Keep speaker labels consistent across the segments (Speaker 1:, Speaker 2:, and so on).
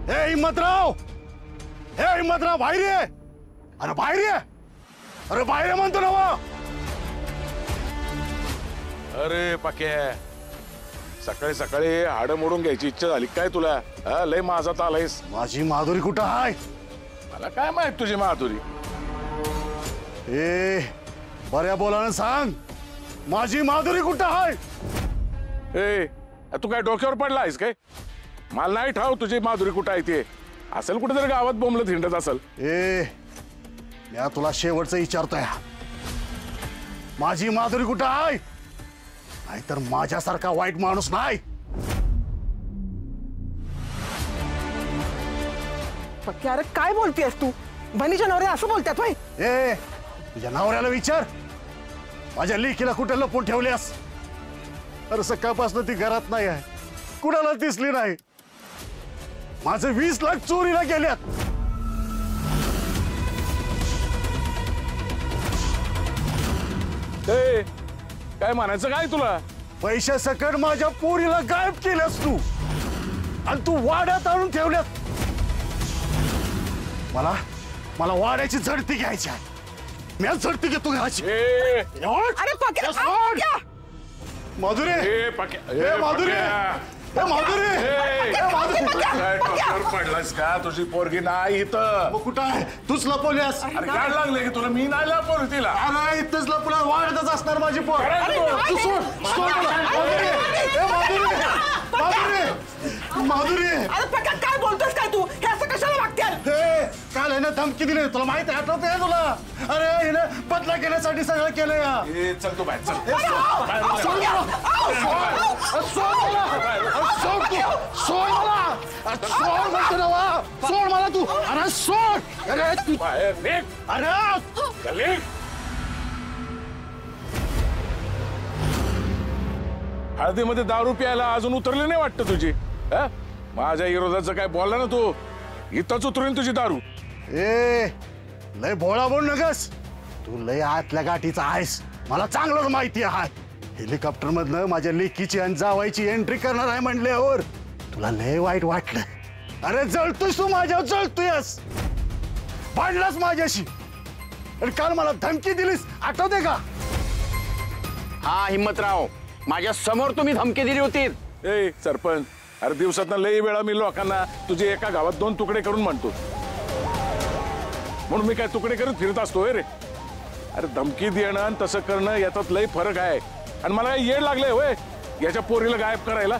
Speaker 1: हे हिम्मतराव, बाहेर ये. अरे बाहेर ये, अरे बाहेर ये म्हणतो ना वा.
Speaker 2: अरे पक्या, सकाळी सकाळी हाड मोडून घ्यायची इच्छा झाली काय तुला? लय माझात आलायस.
Speaker 1: माझी माधुरी कुठं आहे?
Speaker 2: मला काय माहित तुझी माधुरी.
Speaker 1: ए बऱ्या बोलानं सांग, माझी माधुरी कुठं आहे?
Speaker 2: ए तू काय डोक्यावर पडला आहेस काय? मला नाही ठाव तुझी माधुरी कुठं आहे ते. असेल कुठेतरी गावात बोंबलत हिंडत असेल.
Speaker 1: ए मी तुला शेवटचं विचारतोय, माझी माधुरी कुठं आहे? नाहीतर माझ्यासारखा वाईट माणूस नाही.
Speaker 3: पक्या अरे काय बोलतेस तू? बहिणीच्या नवऱ्या असं बोलतात होय?
Speaker 1: ए तुझ्या नवऱ्याला विचार, माझ्या लेकीला कुठे लपून ठेवल्यास? अरे सकाळपासून ती घरात नाही आहे, कुणाला दिसली नाही. माझे 20 लाख चोरीला गेल्यात.
Speaker 2: ए काय म्हणायचं काय तुला?
Speaker 1: पैशा सकट माझ्या पोरीला गायब केल्यास तू, आणि तू वाड्यात आणून ठेवल्यात. मला वाड्याची झडती घ्यायची आहे. मी झडती घेतो घ्यायची.
Speaker 3: अरे पक्या
Speaker 1: माधुरी, माधुरी, माधुरी,
Speaker 2: डोक्यावर पडलास का? तुझी पोरगी नाही इथं.
Speaker 1: मग कुठं आहे? तूच लपवल्यास.
Speaker 2: अरे काय लागले की तुला? मी नाही लपवली तिला.
Speaker 1: अरे इथंच लपवल्या, वाड्यातच असणार माझी पोर. तू सोड, सोड मला. माधुरी,
Speaker 3: अरे पक्या काय बोलतोस काय तू? हे असं कशाला वागतेस?
Speaker 1: काल आहे ना धमकी दिली, तुला माहिती आहे? आठवत आहे तुला? अरे हिने बदला घेण्यासाठी सगळं केलं या.
Speaker 2: चल तू बाहेर चल.
Speaker 1: सोड मला, सोड म्हणतो ना वा. सोड मला तू. अरे सोड. अरे तू
Speaker 2: बाहेर निघ.
Speaker 1: अरे
Speaker 2: चल निघ. हळदीमध्ये दारू प्यायला अजून उतरली नाही वाटतं तुझी. माझ्या विरोधाचं काय बोलला ना तू, इथंच उतरून तुझी दारू.
Speaker 1: ए लय भोळा बोल नकस. तू लय आतल्या गाठीचा आहेस, मला चांगलंच माहिती आहे. हेलिकॉप्टर मधनं माझ्या लेकीची आणि जावायची एंट्री करणार आहे म्हणल्यावर तुला लय वाईट वाटलं. अरे जळतोयस तू माझ्यावर, जळतोयस. भांडलास माझ्याशी आणि काल मला धमकी दिलीस, आठवते का?
Speaker 4: हा हिम्मतराव, माझ्या समोर तुम्ही धमकी दिली होती.
Speaker 2: ए सरपंच, अरे दिवसातनं लई वेळा मी लोकांना तुझे एका गावात 2 तुकडे करून म्हणतो, म्हणून मी काय तुकडे करत फिरत असतोय रे? अरे धमकी देणं आणि तसं करणं याच्यात लई फरक आहे. आणि मला येड लागलंय होय याच्या पोरीला गायब करायला.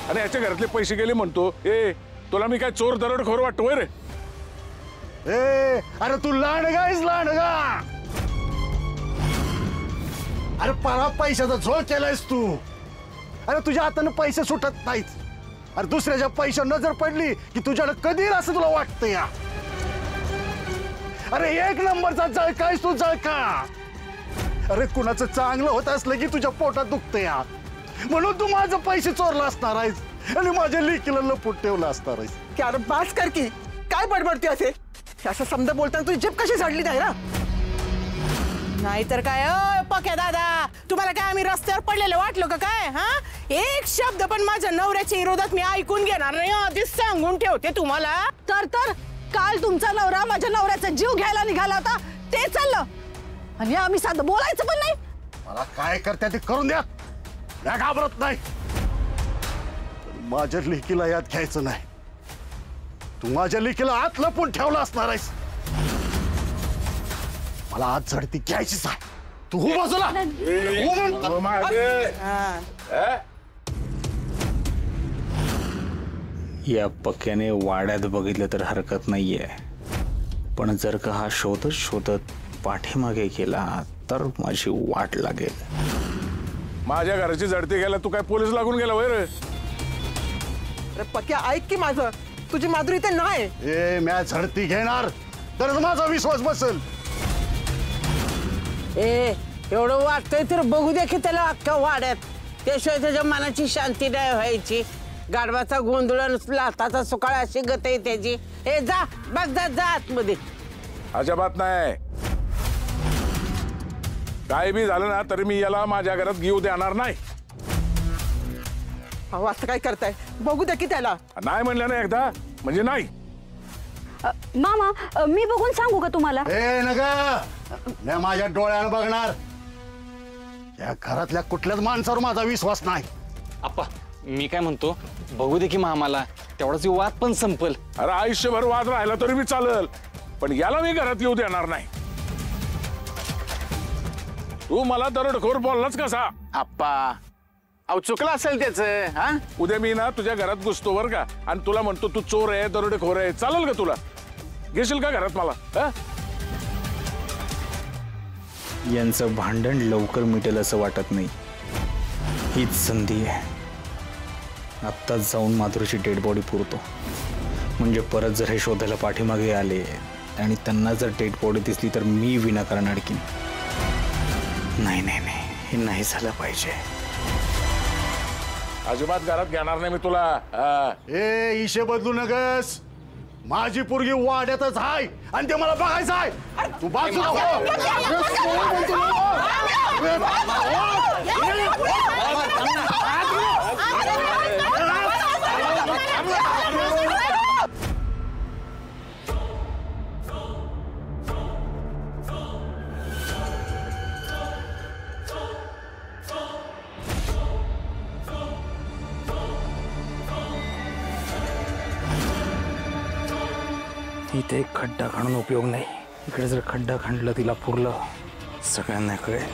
Speaker 2: आणि याच्या घरातले पैसे गेले म्हणतो. ए तुला मी काय चोर दरोडेखोर वाटतो होय रे?
Speaker 1: ए अरे तू लांडगा आहेस, लांडगा. अरे परा पैशाचा झोळ केलायस तू. अरे तुझ्या हाताने पैसे सुटत नाहीत. अरे दुसऱ्याच्या पैशावर नजर पडली की तुझ्याकडे कधी असं तुला वाटतं या. अरे 1 नंबरचा जळका आहेस तू, जळका. अरे कुणाचं चांगलं होत असलं की तुझ्या पोटात दुखतं या, म्हणून तू माझं पैसे चोरला असणार आहेस आणि माझ्या लेकीला लपून ठेवलं असणार आहेस.
Speaker 3: की अरे बास कर की, काय बडबडते असे? असं समजा बोलताना तुझी जीभ कशी झाडली नाही ना?
Speaker 5: नाहीतर काय पक्या दादा, तुम्हाला काय आम्ही रस्त्यावर पडलेलं वाटलं का काय? हा एक शब्द पण माझ्या नवऱ्याच्या विरोधात मी ऐकून घेणार नाही, आधीच सांगून ठेवते तुम्हाला.
Speaker 6: तर काल तुमचा नवरा माझ्या नवऱ्याचा जीव घ्यायला निघाला होता, ते चाललं आणि आम्ही साधं बोलायचं पण नाही.
Speaker 1: मला काय करते ते करून द्या, या घाबरत नाही. माझ्या लेकीला यात घ्यायचं नाही. तू माझ्या लेकीला आत लपून ठेवला असणार आहेस. मला आज झडती घ्यायचीच आहे. तू हो बाजूला.
Speaker 7: या पक्याने वाड्यात बघितलं तर हरकत नाहीये, पण जर का हा शोधत शोधत पाठीमागे गेला तर माझी वाट लागेल.
Speaker 2: माझ्या घराची झडती घ्यायला तू काय पोलीस लागून गेला वय रे?
Speaker 3: अरे पक्या ऐक की माझं, तुझी माधुरी ते नाही.
Speaker 1: ए म्या झडती घेणार तर माझा विश्वास बसेल.
Speaker 5: एवढं वाटतंय तर बघू दे की त्याला अख्ख्या वाड्यात, त्याशिवाय त्याच्या मनाची शांती नाही व्हायची. गाढवाचा गोंधळ लाताचा सुकाळ अशी गत आहे त्याची. ए जा बघ, जा आतमध्ये.
Speaker 2: अजिबात नाही. काय बी झालं ना तरी मी याला माझ्या घरात घेऊ देणार नाही.
Speaker 3: अहो असं काय करताय? बघू द्या की त्याला.
Speaker 2: नाही म्हणलं ना एकदा म्हणजे नाही.
Speaker 6: मामा मी बघून सांगू का तुम्हाला?
Speaker 1: ए नका, मी माझ्या डोळ्यानं बघणार. या घरातल्या कुठल्याच माणसावर माझा विश्वास नाही.
Speaker 7: आप्पा मी काय म्हणतो, बघू दे की मामाला, तेवढाच वाद पण संपल.
Speaker 2: अरे आयुष्यभर वाद राहिला तरी मी चालेल, पण याला मी घरात येऊ देणार नाही. तू मला दरोडखोर बोललाच कसा?
Speaker 4: आप्पा अहो चुकलं असेल त्याचं. हा
Speaker 2: उद्या मी ना तुझ्या घरात घुसतो बर का, आणि तुला म्हणतो तू चोर आहे, दरोडेखोर आहे, चालेल का तुला? घेशील का घरात मला? हा?
Speaker 7: यांचं भांडण लवकर मिटेल असं वाटत नाही. हीच संधी आहे. आत्ताच जाऊन माधुरीची डेड बॉडी पुरतो, म्हणजे परत जर हे शोधायला पाठीमागे आले आणि त्यांना जर डेड बॉडी दिसली तर मी विनाकारण अडकीन. नाही नाही नाही, हे नाही झालं पाहिजे.
Speaker 2: अजिबात घरात घेणार नाही मी तुला. हा.
Speaker 1: ए इशे बदलू नगस. माझी पोरगी वाड्यातच आहे आणि ते मला बघायचं आहे. तू बाजूला हो.
Speaker 7: इथे एक खड्डा खणून उपयोग नाही. इकडे जर खड्डा खणलं, तिला पुरलं, सगळ्यांना कळेल.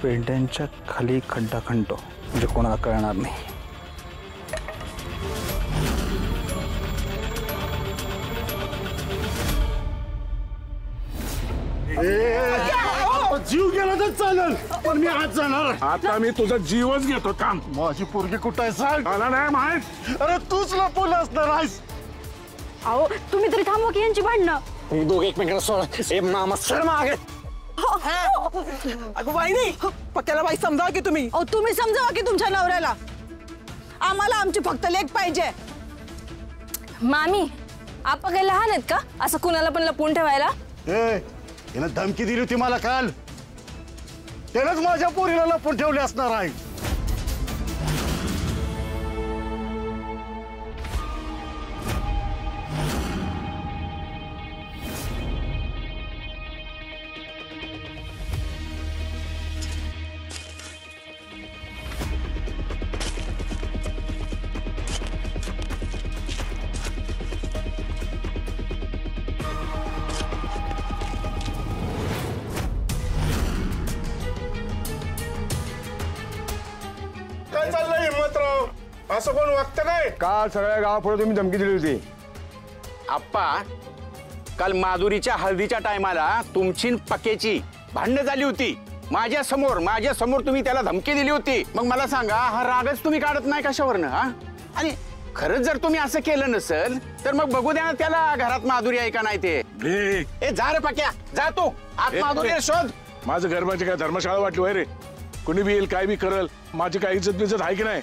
Speaker 7: पेंड्यांच्या खाली खड्डा खणतो म्हणजे कोणाला कळणार नाही.
Speaker 1: जीव गेला तर चालेल, पण मी आज जाणार.
Speaker 2: आता मी तुझा जीवच घेतो. काम
Speaker 1: माझी पोरगी कुठं आहे सांग.
Speaker 2: मला नाही माहित.
Speaker 1: अरे तूच लपवलं असणार आहेस.
Speaker 6: अहो तुम्ही तरी थांबवा की यांची भांडणं.
Speaker 7: तुम्ही दोघे एकमेकांना सोडा. मामा सर मागे.
Speaker 3: अगं वाईनी, पक्याला बाई समजावा की तुम्ही.
Speaker 6: अहो तुम्ही समजावा की तुमच्या नवऱ्याला. आम्हाला आमची फक्त लेक पाहिजे.
Speaker 8: मामी आपण काही लहान आहेत का असं कुणाला पण लपवून ठेवायला?
Speaker 1: ए हिनं धमकी दिली होती मला काल. त्यानंच माझ्या पोरीला लपवून ठेवले असणार आहे.
Speaker 9: काय चाललंय हिम्मतराव? असं कोण वागतं काय? काल सगळ्या गावापुढे तुम्ही धमकी दिली होती.
Speaker 4: आप्पा काल माधुरीच्या हळदीच्या टायमाला तुमची पक्याची भांडणं झाली होती. माझ्या समोर तुम्ही त्याला धमकी दिली होती. मग मला सांगा, हा रागच तुम्ही काढत नाही कशावरनं? हा, आणि खरंच जर तुम्ही असं केलं नसेल तर मग बघू द्या ना त्याला घरात माधुरी आहे का नाही ते. ए जा रे पक्या, जा तू आत माधुरी शोध.
Speaker 2: माझं घर म्हणजे काय धर्मशाळा वाटली होय रे? कुणी बी येईल, काय बी करल, माझी काय इज्जत बिज्जत आहे की नाही?